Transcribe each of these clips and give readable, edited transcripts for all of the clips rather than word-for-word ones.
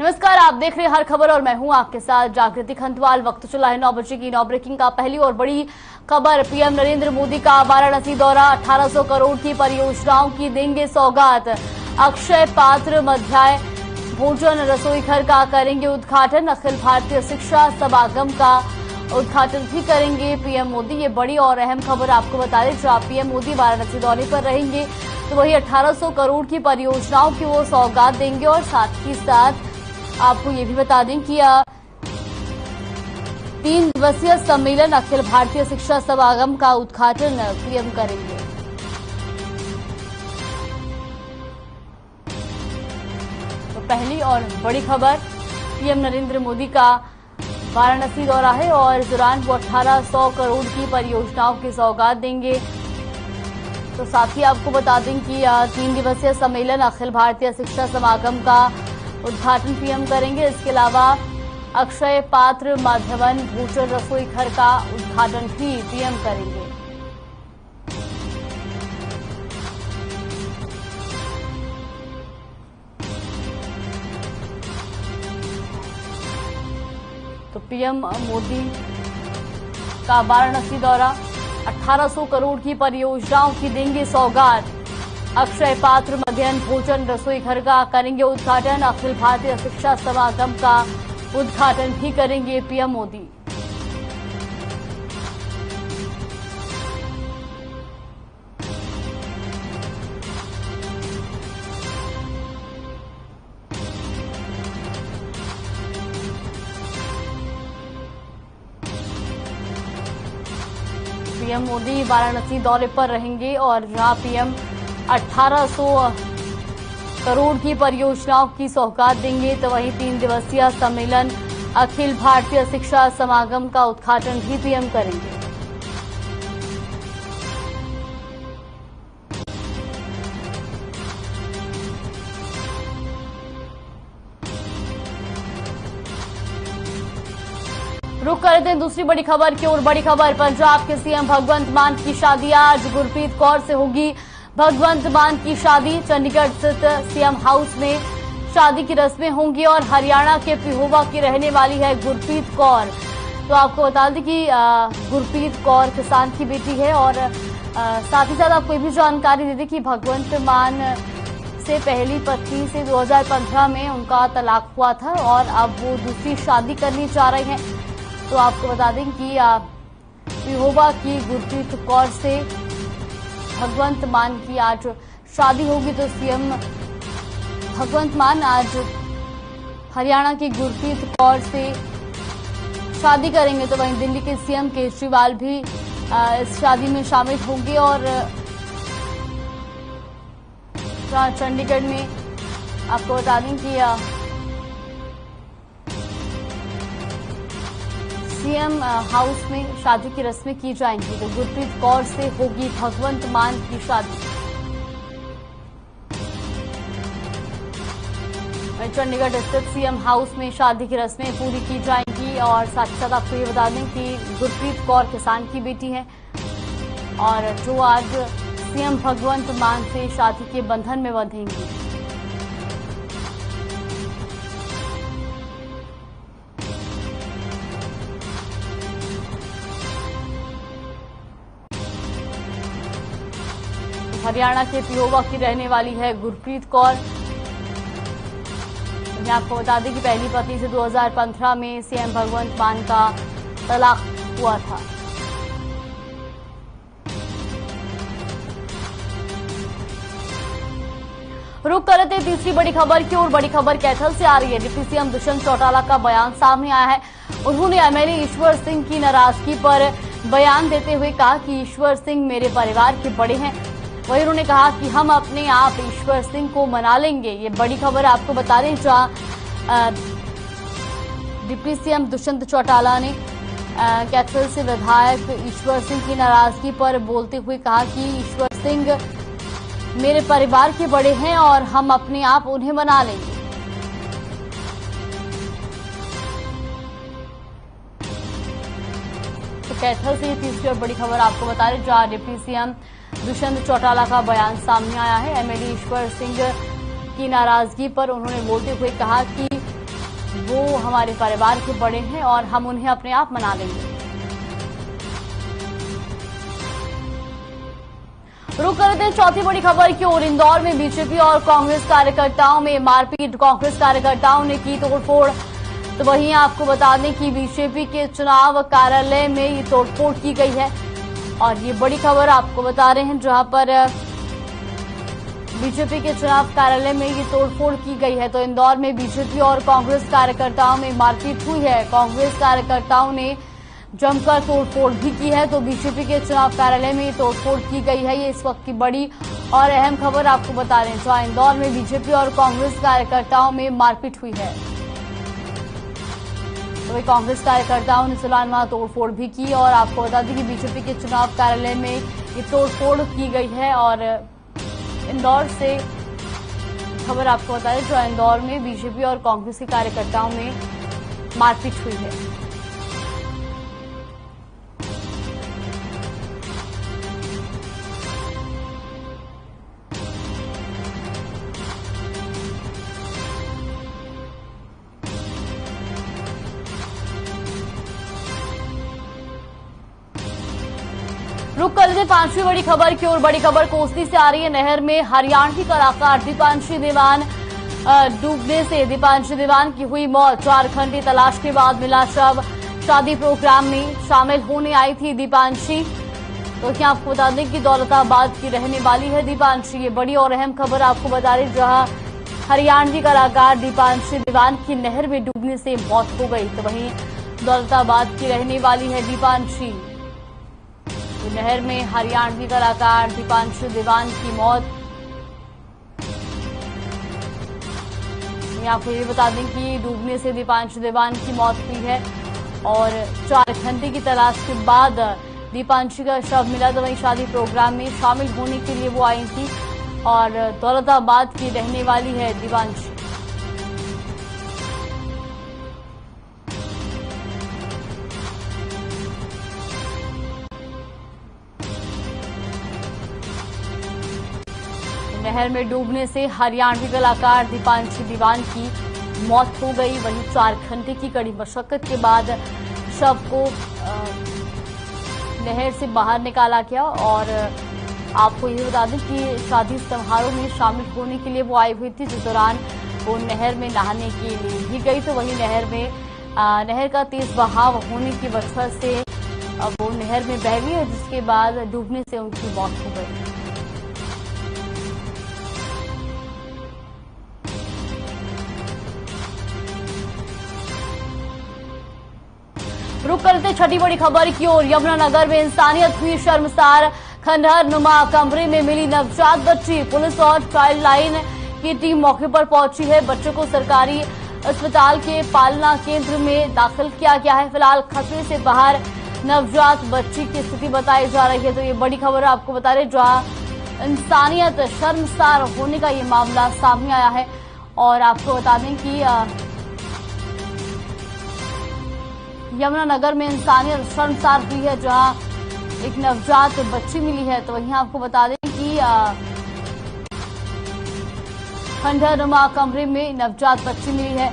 नमस्कार, आप देख रहे हैं हर खबर और मैं हूं आपके साथ जागृति खंतवाल। वक्त चला है 9 बजे की 9 ब्रेकिंग का। पहली और बड़ी खबर, पीएम नरेंद्र मोदी का वाराणसी दौरा। 1800 करोड़ की परियोजनाओं की देंगे सौगात। अक्षय पात्र मध्याह्न भोजन रसोई घर का करेंगे उद्घाटन। अखिल भारतीय शिक्षा समागम का उद्घाटन भी करेंगे पीएम मोदी। ये बड़ी और अहम खबर आपको बता दें, जहां पीएम मोदी वाराणसी दौरे पर रहेंगे तो वही 1800 करोड़ की परियोजनाओं की वो सौगात देंगे। और साथ ही साथ आपको ये भी बता दें कि 3 दिवसीय सम्मेलन अखिल भारतीय शिक्षा समागम का उद्घाटन पीएम करेंगे। तो पहली और बड़ी खबर, पीएम नरेंद्र मोदी का वाराणसी दौरा है और इस दौरान वो 1800 करोड़ की परियोजनाओं की सौगात देंगे। तो साथ ही आपको बता दें कि 3 दिवसीय सम्मेलन अखिल भारतीय शिक्षा समागम का उद्घाटन पीएम करेंगे। इसके अलावा अक्षय पात्र माध्यमन भोजन रसोई घर का उद्घाटन भी पीएम करेंगे। तो पीएम मोदी का वाराणसी दौरा, 1800 करोड़ की परियोजनाओं की देंगे सौगात। अक्षय पात्र मध्याह्न भोजन रसोई घर का करेंगे उद्घाटन। अखिल भारतीय शिक्षा समागम का उद्घाटन भी करेंगे पीएम मोदी। पीएम मोदी वाराणसी दौरे पर रहेंगे और जहां पीएम 1800 करोड़ की परियोजनाओं की सौगात देंगे तो वहीं 3 दिवसीय सम्मेलन अखिल भारतीय शिक्षा समागम का उद्घाटन भी पीएम करेंगे। रुक करते हैं दूसरी बड़ी खबर की ओर। बड़ी खबर, पंजाब के सीएम भगवंत मान की शादी आज गुरप्रीत कौर से होगी। भगवंत मान की शादी चंडीगढ़ स्थित सीएम हाउस में शादी की रस्में होंगी और हरियाणा के पिहोवा की रहने वाली है गुरप्रीत कौर। तो आपको बता दें कि गुरप्रीत कौर किसान की बेटी है और साथ ही साथ आपको ये भी जानकारी दे दें कि भगवंत मान से पहली पत्नी से 2015 में उनका तलाक हुआ था और अब वो दूसरी शादी करनी चाह रहे हैं। तो आपको बता दें कि पिहोवा की गुरप्रीत कौर से भगवंत मान की आज शादी होगी। तो सीएम भगवंत मान आज हरियाणा की गुरप्रीत कौर से शादी करेंगे। तो वहीं दिल्ली के सीएम केजरीवाल भी इस शादी में शामिल होंगे और चंडीगढ़ में आपको बता दें कि सीएम हाउस में शादी की रस्में की जाएंगी। तो गुरप्रीत कौर से होगी भगवंत मान की शादी। चंडीगढ़ स्थित सीएम हाउस में शादी की रस्में पूरी की जाएंगी और साथ ही साथ आपको ये बता दें कि गुरप्रीत कौर किसान की बेटी है और जो आज सीएम भगवंत मान से शादी के बंधन में बंधेंगी। हरियाणा के पिहोवा की रहने वाली है गुरप्रीत कौर। मैं आपको बता दें कि पहली पत्नी से 2015 में सीएम भगवंत मान का तलाक हुआ था। रुक करते तीसरी बड़ी खबर की ओर। बड़ी खबर कैथल से आ रही है। डिप्टी सीएम दुष्यंत चौटाला का बयान सामने आया है। उन्होंने एमएलए ईश्वर सिंह की नाराजगी पर बयान देते हुए कहा कि ईश्वर सिंह मेरे परिवार के बड़े हैं। वहीं उन्होंने कहा कि हम अपने आप ईश्वर सिंह को मना लेंगे। ये बड़ी खबर आपको बता दें, जहां डिप्टी सीएम दुष्यंत चौटाला ने कैथल से विधायक ईश्वर सिंह की नाराजगी पर बोलते हुए कहा कि ईश्वर सिंह मेरे परिवार के बड़े हैं और हम अपने आप उन्हें मना लेंगे। तो कैथल से ये तीसरी और बड़ी खबर आपको बता रहे, जहां डिप्टी सीएम दुष्यंत चौटाला का बयान सामने आया है। एमएलए ईश्वर सिंह की नाराजगी पर उन्होंने बोलते हुए कहा कि वो हमारे परिवार के बड़े हैं और हम उन्हें अपने आप मना लेंगे। रुक करते हैं चौथी बड़ी खबर की ओर। इंदौर में बीजेपी और कांग्रेस कार्यकर्ताओं में मारपीट, कांग्रेस कार्यकर्ताओं ने की तोड़फोड़। तो वहीं आपको बता दें कि बीजेपी के चुनाव कार्यालय में ये तोड़फोड़ की गई है और ये बड़ी खबर आपको बता रहे हैं, जहां पर बीजेपी के चुनाव कार्यालय में ये तोड़फोड़ की गई है। तो इंदौर में बीजेपी और कांग्रेस कार्यकर्ताओं में मारपीट हुई है। कांग्रेस कार्यकर्ताओं ने जमकर तोड़फोड़ भी की है। तो बीजेपी के चुनाव कार्यालय में ये तोड़फोड़ की गई है। ये इस वक्त की बड़ी और अहम खबर आपको बता रहे हैं, जहां इंदौर में बीजेपी और कांग्रेस कार्यकर्ताओं में मारपीट हुई है। तो कांग्रेस कार्यकर्ताओं ने फिलहाल वहां तोड़फोड़ भी की और आपको बता दें कि बीजेपी के चुनाव कार्यालय में ये तोड़फोड़ की गई है। और इंदौर से खबर आपको बता दें, जो इंदौर में बीजेपी और कांग्रेस के कार्यकर्ताओं में मारपीट हुई है। रुक करते पांचवी बड़ी खबर की ओर। बड़ी खबर कोसली से आ रही है। नहर में हरियाणवी कलाकार दीपांशी दीवान डूबने से दीपांशी दीवान की हुई मौत। 4 घंटे तलाश के बाद मिला शव। शादी प्रोग्राम में शामिल होने आई थी दीपांशी। तो क्या आपको बता दें कि दौलताबाद की रहने वाली है दीपांशी। ये बड़ी और अहम खबर आपको बता रही, जहां हरियाणवी कलाकार दीपांशी दीवान की नहर में डूबने से मौत हो गई। तो वहीं दौलताबाद की रहने वाली है दीपांशी। नहर में हरियाणवी कलाकार दीपांशु दीवान की मौत। आपको ये बता दें कि डूबने से दीपांशु दीवान की मौत हुई है और 4 घंटे की तलाश के बाद दीपांशु का शव मिला। तो वहीं शादी प्रोग्राम में शामिल होने के लिए वो आई थी और दौलताबाद की रहने वाली है दीपांशु। नहर में डूबने से हरियाणवी कलाकार दीपांशी दीवान की मौत हो गई। वहीं 4 घंटे की कड़ी मशक्कत के बाद शव को नहर से बाहर निकाला गया। और आपको ये बता दें कि शादी समारोह में शामिल होने के लिए वो आई हुई थी, जिस दौरान वो नहर में नहाने के लिए भी गई। तो वहीं नहर का तेज बहाव होने की वजह से वो नहर में बह गई, जिसके बाद डूबने से उनकी मौत हो गई। रुक करते छठी बड़ी खबर की ओर। यमुनानगर में इंसानियत हुई शर्मसार। खंडहर नुमा कमरे में मिली नवजात बच्ची। पुलिस और चाइल्ड लाइन की टीम मौके पर पहुंची है। बच्चों को सरकारी अस्पताल के पालना केंद्र में दाखिल किया गया है। फिलहाल खतरे से बाहर नवजात बच्ची की स्थिति बताई जा रही है। तो ये बड़ी खबर आपको बता रहे, जहां इंसानियत शर्मसार होने का ये मामला सामने आया है। और आपको बता दें कि यमुनानगर में इंसानियत शर्मसार हुई है, जहां एक नवजात बच्ची मिली है। तो वहीं आपको बता दें कि खंडहर कमरे में नवजात बच्ची मिली है।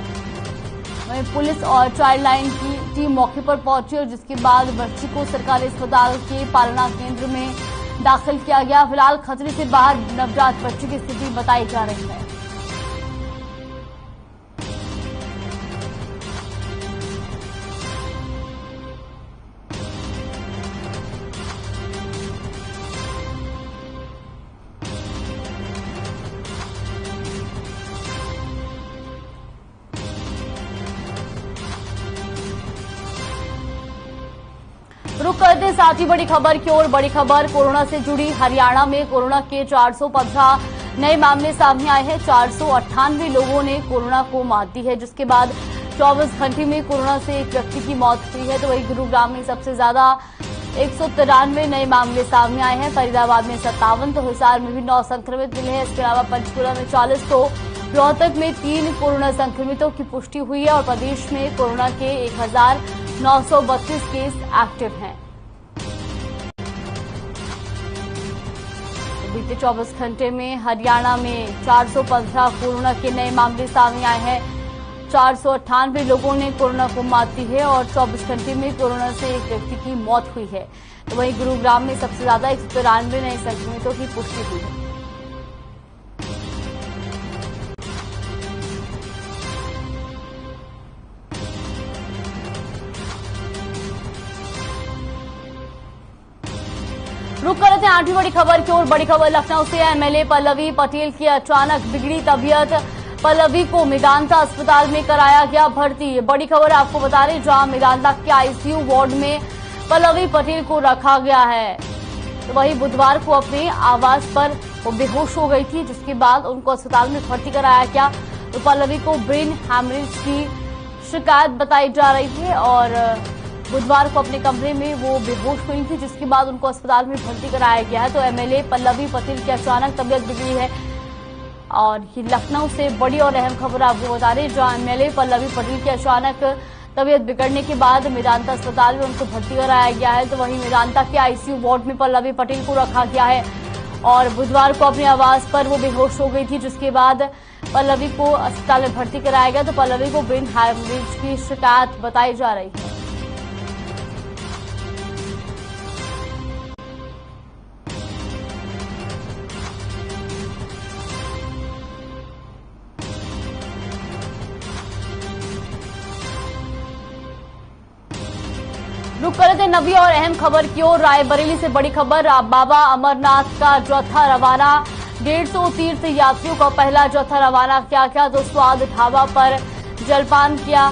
वहीं पुलिस और चाइल्ड लाइन की टीम मौके पर पहुंची और जिसके बाद बच्ची को सरकारी अस्पताल के पालना केंद्र में दाखिल किया गया। फिलहाल खतरे से बाहर नवजात बच्ची की स्थिति बताई जा रही है। रुक करते साथ ही बड़ी खबर की ओर। बड़ी खबर कोरोना से जुड़ी। हरियाणा में कोरोना के 415 नए मामले सामने आए हैं। 498 लोगों ने कोरोना को मात दी है, जिसके बाद 24 घंटे में कोरोना से एक व्यक्ति की मौत हुई है। तो वहीं गुरुग्राम में सबसे ज्यादा 193 नए मामले सामने आए हैं। फरीदाबाद में 57, तो हिसार में भी 9 संक्रमित मिले हैं। इसके अलावा पंचकुला में 40, तो रोहतक में 3 कोरोना संक्रमितों की पुष्टि हुई है। और प्रदेश में कोरोना के 1932 केस एक्टिव हैं। बीते 24 घंटे में हरियाणा में 415 कोरोना के नए मामले सामने आए हैं। 498 लोगों ने कोरोना को मात दी है और 24 घंटे में कोरोना से एक व्यक्ति की मौत हुई है। तो वहीं गुरुग्राम में सबसे ज्यादा 193 नए संक्रमितों की पुष्टि हुई है। रुक कर थे 8वीं बड़ी खबर की ओर। बड़ी खबर लखनऊ से। एमएलए पल्लवी पटेल की अचानक बिगड़ी तबीयत। पल्लवी को मेदांता अस्पताल में कराया गया भर्ती। बड़ी खबर आपको बता रहे जहां मेदांता के आईसीयू वार्ड में पल्लवी पटेल को रखा गया है। तो वही बुधवार को अपने आवास पर वो बेहोश हो गई थी, जिसके बाद उनको अस्पताल में भर्ती कराया गया। तो पल्लवी को ब्रेन हैमरेज की शिकायत बताई जा रही थी और बुधवार को अपने कमरे में वो बेहोश हुई थी, जिसके बाद उनको अस्पताल में भर्ती कराया गया है। तो एमएलए पल्लवी पटेल की अचानक तबीयत बिगड़ी है और ये लखनऊ से बड़ी और अहम खबर आपको बता रहे जहां एमएलए पल्लवी पटेल की अचानक तबीयत बिगड़ने के बाद मेदांता अस्पताल में उनको भर्ती कराया गया है। तो वहीं मेदांता के आईसीयू वार्ड में पल्लवी पटेल को रखा गया है और बुधवार को अपने आवास पर वो बेहोश हो गई थी, जिसके बाद पल्लवी को अस्पताल में भर्ती कराया गया। तो पल्लवी को ब्रेन हैमरेज की शिकायत बताई जा रही है। रुक कर थे नवी और अहम खबर की ओर। रायबरेली से बड़ी खबर। बाबा अमरनाथ का जत्था रवाना। 150 तीर्थ यात्रियों का पहला जत्था रवाना किया गया। तो स्वाद ढाबा पर जलपान किया।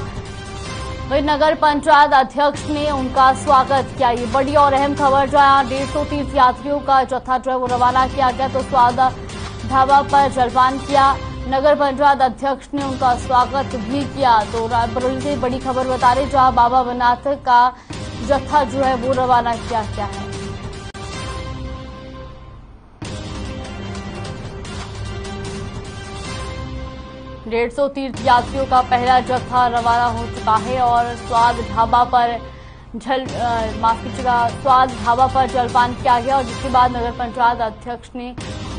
वही नगर पंचायत अध्यक्ष ने उनका स्वागत किया। ये बड़ी और अहम खबर जहां 150 तीर्थ यात्रियों का जत्था जो है वो रवाना किया गया। तो स्वाद ढाबा पर जलपान किया। नगर पंचायत अध्यक्ष ने उनका स्वागत भी किया। तो रायबरेली से बड़ी खबर बता रही जहां बाबा अमरनाथ का जत्था जो है वो रवाना किया गया है। डेढ़ सौ तीर्थ यात्रियों का पहला जत्था रवाना हो चुका है और स्वाद ढाबा पर स्वाद ढाबा पर जलपान किया गया और जिसके बाद नगर पंचायत अध्यक्ष ने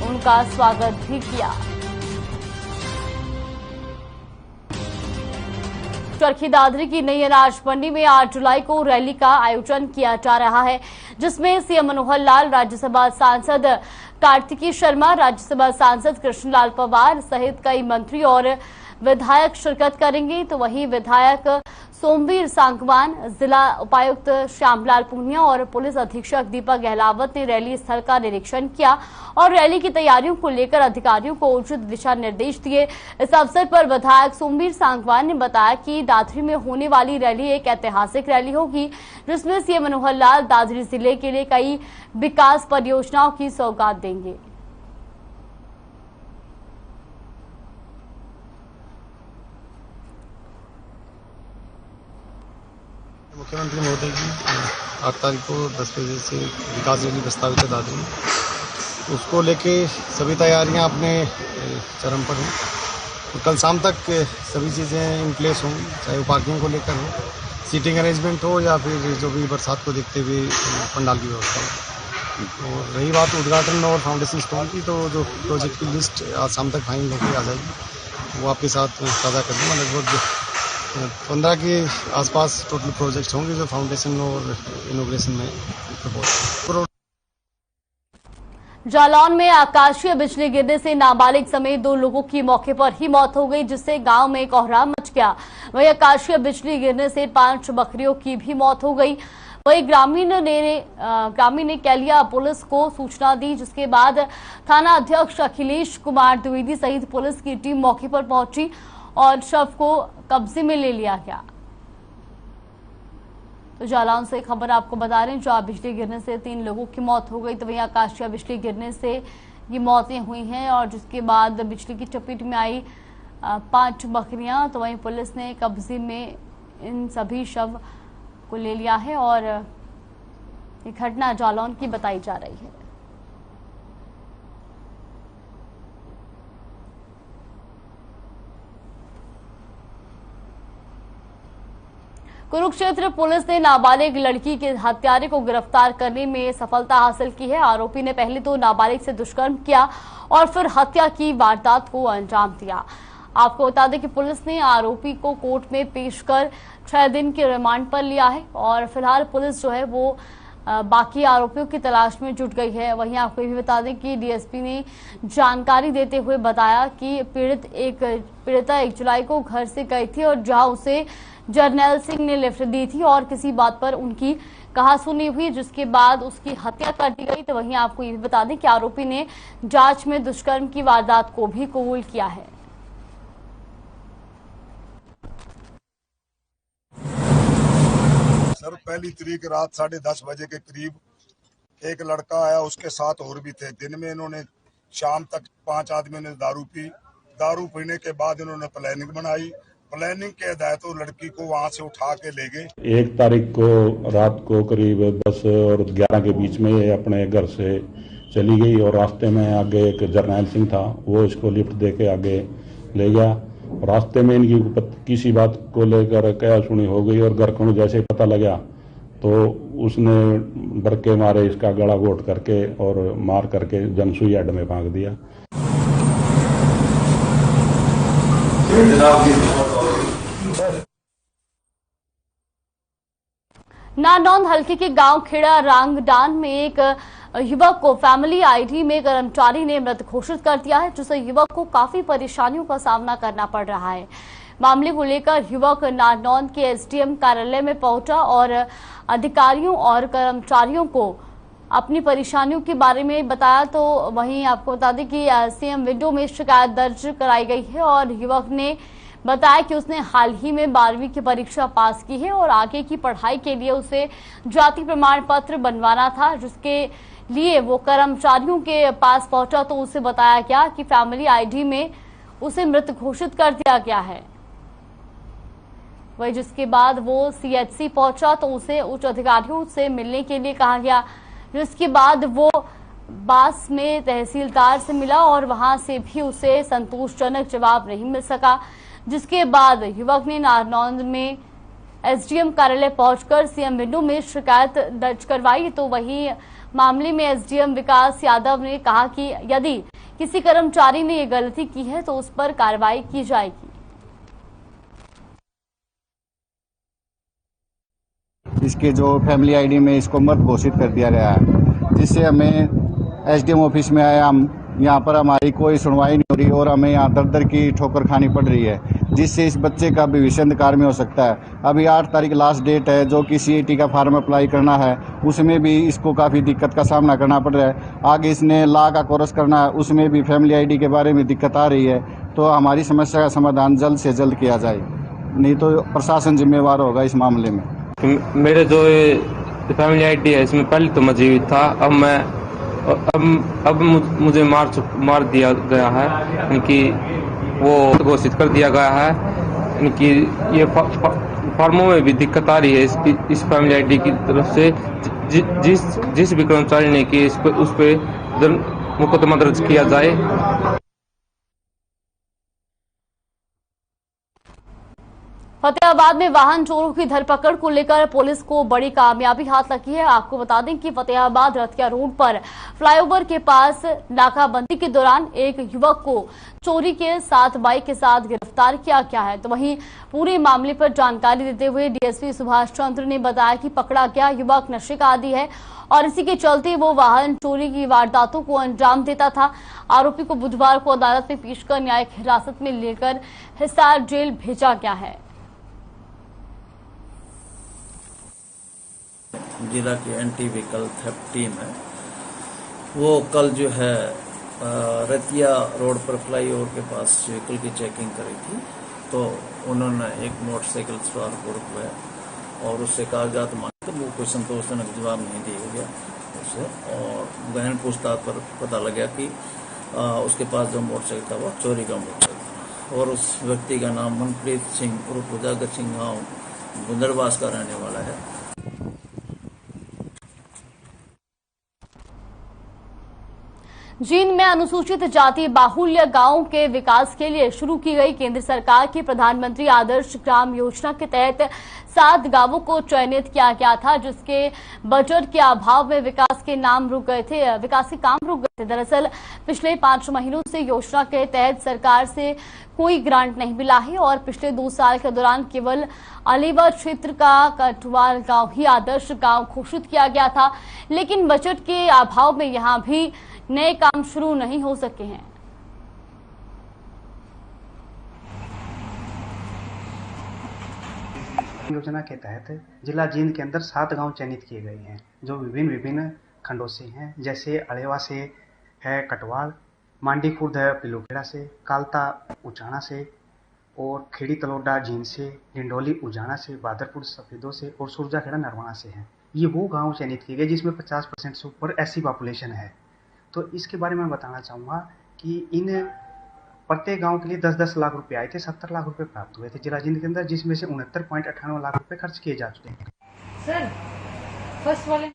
उनका स्वागत भी किया। चरखी दादरी की नई अनाज मंडी में 8 जुलाई को रैली का आयोजन किया जा रहा है, जिसमें सीएम मनोहर लाल, राज्यसभा सांसद कार्तिकी शर्मा, राज्यसभा सांसद कृष्णलाल पंवार सहित कई मंत्री और विधायक शिरकत करेंगे। तो वहीं विधायक सोमवीर सांगवान, जिला उपायुक्त श्यामलाल पूनिया और पुलिस अधीक्षक दीपक गहलावत ने रैली स्थल का निरीक्षण किया और रैली की तैयारियों को लेकर अधिकारियों को उचित दिशा निर्देश दिए। इस अवसर पर विधायक सोमवीर सांगवान ने बताया कि दादरी में होने वाली रैली एक ऐतिहासिक रैली होगी, जिसमें सीएम मनोहर लाल दादरी जिले के लिए कई विकास परियोजनाओं की सौगात देंगे। मुख्यमंत्री महोदय जी 8 तारीख को 10 बजे से विकास रैली प्रस्तावित है दादरी में, उसको लेके सभी तैयारियां अपने चरम पर हैं। तो कल शाम तक सभी चीज़ें इन प्लेस होंगी, चाहे वो पार्किंग को लेकर हो, सीटिंग अरेंजमेंट हो या फिर जो भी बरसात को देखते हुए पंडाल की व्यवस्था हो। तो रही बात उद्घाटन और फाउंडेशन स्टोन की, तो जो प्रोजेक्ट की लिस्ट आज शाम तक फाइनल होकर आ जाएगी, वो आपके साथ साझा कर दूँगा। लगभग 15 के आसपास टोटल प्रोजेक्ट होंगे जो फाउंडेशन और इनोग्रेशन में प्रपोज। जालौन में आकाशीय बिजली गिरने से नाबालिग समेत 2 लोगों की मौके पर ही मौत हो गई, जिससे गांव में कोहराम मच गया। वहीं आकाशीय बिजली गिरने से 5 बकरियों की भी मौत हो गई। वहीं ग्रामीण ने कैलिया पुलिस को सूचना दी, जिसके बाद थाना अध्यक्ष अखिलेश कुमार द्विवेदी सहित पुलिस की टीम मौके पर पहुंची और शव को कब्जे में ले लिया गया। तो जालौन से खबर आपको बता रहे हैं जहां बिजली गिरने से 3 लोगों की मौत हो गई। तो वहीं आकाशीय बिजली गिरने से ये मौतें हुई हैं और जिसके बाद बिजली की चपेट में आई 5 बकरियां। तो वहीं पुलिस ने कब्जे में इन सभी शव को ले लिया है और ये घटना जालौन की बताई जा रही है। कुरुक्षेत्र पुलिस ने नाबालिग लड़की के हत्यारे को गिरफ्तार करने में सफलता हासिल की है। आरोपी ने पहले तो नाबालिग से दुष्कर्म किया और फिर हत्या की वारदात को अंजाम दिया। आपको बता दें कि पुलिस ने आरोपी को कोर्ट में पेश कर 6 दिन के रिमांड पर लिया है और फिलहाल पुलिस जो है वो बाकी आरोपियों की तलाश में जुट गई है। वहीं आपको ये भी बता दें कि डीएसपी ने जानकारी देते हुए बताया कि पीड़िता 1 जुलाई को घर से गई थी और जहां उसे जर्नैल सिंह ने लिफ्ट दी थी और किसी बात पर उनकी कहासुनी हुई, जिसके बाद उसकी हत्या कर दी गई। तो वहीं आपको ये भी बता दें कि आरोपी ने जांच में दुष्कर्म की वारदात को भी कबूल किया है। सर, पहली तारीख रात 10:30 बजे के करीब एक लड़का आया, उसके साथ और भी थे। दिन में इन्होंने शाम तक 5 आदमियों ने दारू पी। दारू पीने के बाद इन्होंने प्लानिंग बनाई। प्लानिंग के तहत वो लड़की को वहां से उठा के ले गए। 1 तारीख को रात को करीब 10 और 11 के बीच में ये अपने घर से चली गई और रास्ते में आगे एक जर्नैल सिंह था, वो इसको लिफ्ट दे के आगे ले गया। रास्ते में इनकी किसी बात को लेकर क्या सुनी हो गई और घर को जैसे पता लगा तो उसने डर के मारे इसका गला घोट करके और मार करके जनसुई हेड में फेंक दिया। नारनौंद हल्के के गांव खेड़ा रांगडान में एक युवक को फैमिली आईडी में कर्मचारी ने मृत घोषित कर दिया है, जिससे युवक को काफी परेशानियों का सामना करना पड़ रहा है। मामले को लेकर युवक नारनौंद के एसडीएम कार्यालय में पहुंचा और अधिकारियों और कर्मचारियों को अपनी परेशानियों के बारे में बताया। तो वहीं आपको बता दें कि सीएम विंडो में शिकायत दर्ज कराई गई है और युवक ने बताया कि उसने हाल ही में 12वीं की परीक्षा पास की है और आगे की पढ़ाई के लिए उसे जाति प्रमाण पत्र बनवाना था, जिसके लिए वो कर्मचारियों के पास पहुंचा तो उसे बताया गया कि फैमिली आईडी में उसे मृत घोषित कर दिया गया है। वही जिसके बाद वो सीएचसी पहुंचा तो उसे उच्च अधिकारियों से मिलने के लिए कहा गया, जिसके बाद वो बास में तहसीलदार से मिला और वहां से भी उसे संतोषजनक जवाब नहीं मिल सका, जिसके बाद युवक ने नारनौंद में एसडीएम कार्यालय पहुंचकर सीएम विंडो में शिकायत दर्ज करवाई। तो वही मामले में एसडीएम विकास यादव ने कहा कि यदि किसी कर्मचारी ने ये गलती की है तो उस पर कार्रवाई की जाएगी। इसके जो फैमिली आईडी में इसको मृत घोषित कर दिया गया है, जिससे हमें एसडीएम ऑफिस में आया, हम यहाँ पर हमारी कोई सुनवाई नहीं हो रही और हमें यहाँ दर दर की ठोकर खानी पड़ रही है, जिससे इस बच्चे का भविष्य अंधकार में हो सकता है। अभी 8 तारीख लास्ट डेट है, जो कि सीईटी का फार्म अप्लाई करना है, उसमें भी इसको काफ़ी दिक्कत का सामना करना पड़ रहा है। आगे इसने लॉ का कोर्स करना है, उसमें भी फैमिली आईडी के बारे में दिक्कत आ रही है। तो हमारी समस्या का समाधान जल्द से जल्द किया जाए, नहीं तो प्रशासन जिम्मेवार होगा इस मामले में। मेरे जो फैमिली आईडी है इसमें पहले तो मैं जीवित था, अब मुझे मार दिया गया है, इनकी वो घोषित कर दिया गया है। इनकी ये फॉर्मों में भी दिक्कत आ रही है इस फैमिली आईडी की तरफ से। जिस भी कर्मचारी ने की उस पर मुकदमा दर्ज किया जाए। फतेहाबाद में वाहन चोरों की धरपकड़ को लेकर पुलिस को बड़ी कामयाबी हाथ लगी है। आपको बता दें कि फतेहाबाद रतिया रोड पर फ्लाईओवर के पास नाकाबंदी के दौरान एक युवक को चोरी के साथ बाइक के साथ गिरफ्तार किया गया है। तो वहीं पूरे मामले पर जानकारी देते हुए डीएसपी सुभाष चंद्र ने बताया कि पकड़ा गया युवक नशे का आदी है और इसी के चलते वो वाहन चोरी की वारदातों को अंजाम देता था। आरोपी को बुधवार को अदालत में पेश कर न्यायिक हिरासत में लेकर हिसार जेल भेजा गया है। जिला की एंटी व्हीकल थेफ्ट टीम है, वो कल जो है रतिया रोड पर फ्लाईओवर के पास व्हीकल की चेकिंग करी थी। तो उन्होंने एक मोटरसाइकिल सवार को रुकवाया और उससे कागजात मांगे, तो वो कोई संतोषजनक जवाब नहीं दिया गया उससे। और गहन पूछताछ पर पता लगा कि उसके पास जो मोटरसाइकिल था वो चोरी का मोटरसाइकिल था और उस व्यक्ति का नाम मनप्रीत सिंह उर्फ उजागर सिंह गाँव गुंदरवास का रहने वाला है। जींद में अनुसूचित जाति बाहुल्य गांवों के विकास के लिए शुरू की गई केंद्र सरकार की प्रधानमंत्री आदर्श ग्राम योजना के तहत 7 गांवों को चयनित किया गया था, जिसके बजट के अभाव में विकास के काम रुक गए थे। दरअसल पिछले 5 महीनों से योजना के तहत सरकार से कोई ग्रांट नहीं मिला है और पिछले 2 साल के दौरान केवल अलीवर क्षेत्र का कटवाल गांव ही आदर्श गांव घोषित किया गया था, लेकिन बजट के अभाव में यहां भी नए काम शुरू नहीं हो सके हैं। योजना के तहत जिला जींद के अंदर 7 गांव चयनित किए गए हैं, जो विभिन्न खंडों से हैं, जैसे अड़ेवा से है कटवाल, मांडी खुर्द है पिलुखेड़ा से, कालता उचाना से और खेड़ी तलोडा जींद से, डिंडोली उजाना से, बादरपुर सफेदों से और सुरजाखेड़ा नरवाना से हैं। ये वो गांव चयनित किए गए जिसमें 50% से ऊपर एससी पॉपुलेशन है। तो इसके बारे में बताना चाहूँगा कि इन प्रत्येक गांव के लिए 10-10 लाख रुपए आए थे, 70 लाख रुपए प्राप्त हुए थे जिला जींद के अंदर, जिसमें से 69.98 लाख रुपए खर्च किए जा चुके हैं। सर, फर्स्ट वाले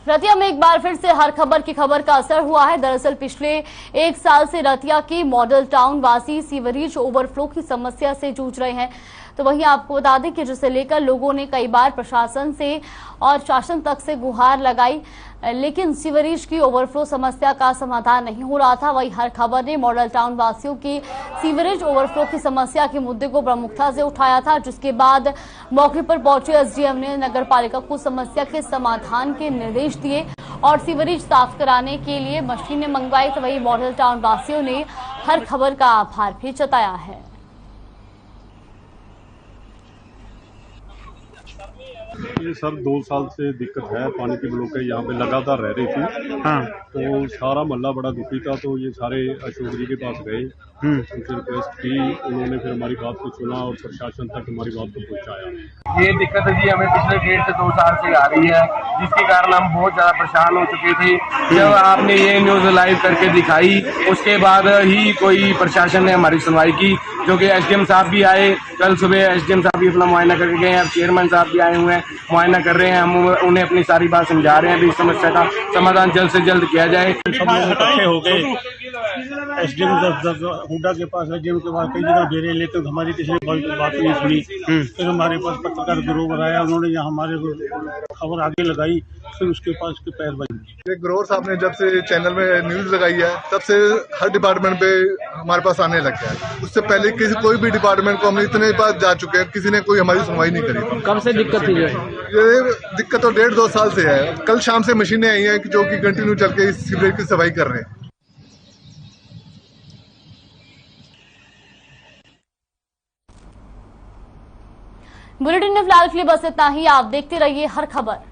रतिया में एक बार फिर से हर खबर की खबर का असर हुआ है। दरअसल पिछले 1 साल से रतिया की मॉडल टाउन वासी सीवरेज ओवरफ्लो की समस्या से जूझ रहे हैं। तो वहीं आपको बता दें कि जिसे लेकर लोगों ने कई बार प्रशासन से और शासन तक से गुहार लगाई, लेकिन सीवरेज की ओवरफ्लो समस्या का समाधान नहीं हो रहा था। वहीं हर खबर ने मॉडल टाउन वासियों की सीवरेज ओवरफ्लो की समस्या के मुद्दे को प्रमुखता से उठाया था, जिसके बाद मौके पर पहुंचे एसडीएम ने नगर पालिका को समस्या के समाधान के निर्देश दिए और सीवरेज साफ कराने के लिए मशीनें मंगवाई। तो वहीं मॉडल टाउन वासियों ने हर खबर का आभार भी जताया है। ये सर 2 साल से दिक्कत है, पानी की ब्लॉकेज यहाँ पे लगातार रह रही थी। हाँ। तो सारा मोहल्ला बड़ा दुखी था, तो ये सारे अशोक जी के पास गए, उनसे रिक्वेस्ट की, उन्होंने फिर हमारी बात को सुना और प्रशासन तक हमारी बात को पहुँचाया। ये दिक्कत जी हमें पिछले 1.5 से 2 साल से आ रही है, जिसके कारण हम बहुत ज्यादा परेशान हो चुके थे। जब आपने ये न्यूज लाइव करके दिखाई, उसके बाद ही कोई प्रशासन ने हमारी सुनवाई की, जो कि एसडीएम साहब भी आए। कल सुबह एसडीएम साहब भी अपना मुआयना करके गए हैं, अब चेयरमैन साहब भी आए हुए हैं, मुआयना कर रहे हैं। हम उन्हें अपनी सारी बात समझा रहे हैं, भी इस समस्या का समाधान जल्द से जल्द किया जाए। सब लोग इकट्ठे हो गए, एसडीएम हुडा के पास, एसडीएम के पास कई जगह घेरे, लेकिन हमारी किसी ने बात नहीं सुनी। फिर हमारे पास पत्रकार ग्रोवर आया, उन्होंने यहाँ हमारे खबर आगे लगाई, फिर उसके पास के पैर बजे। ग्रोवर साहब ने जब से चैनल में न्यूज लगाई है, तब से हर डिपार्टमेंट पे हमारे पास आने लग गया है। उससे पहले कोई भी डिपार्टमेंट को हम इतने बार जा चुके हैं, किसी ने कोई हमारी सुनवाई नहीं करी। कब से दिक्कत थी? ये दिक्कत तो 1.5-2 साल से है। कल शाम से मशीनें आई हैं जो कि कंटिन्यू चल के इस सीवरेज की सफाई कर रहे हैं। बुलेटिन में फिलहाल के लिए बस इतना ही। आप देखते रहिए हर खबर।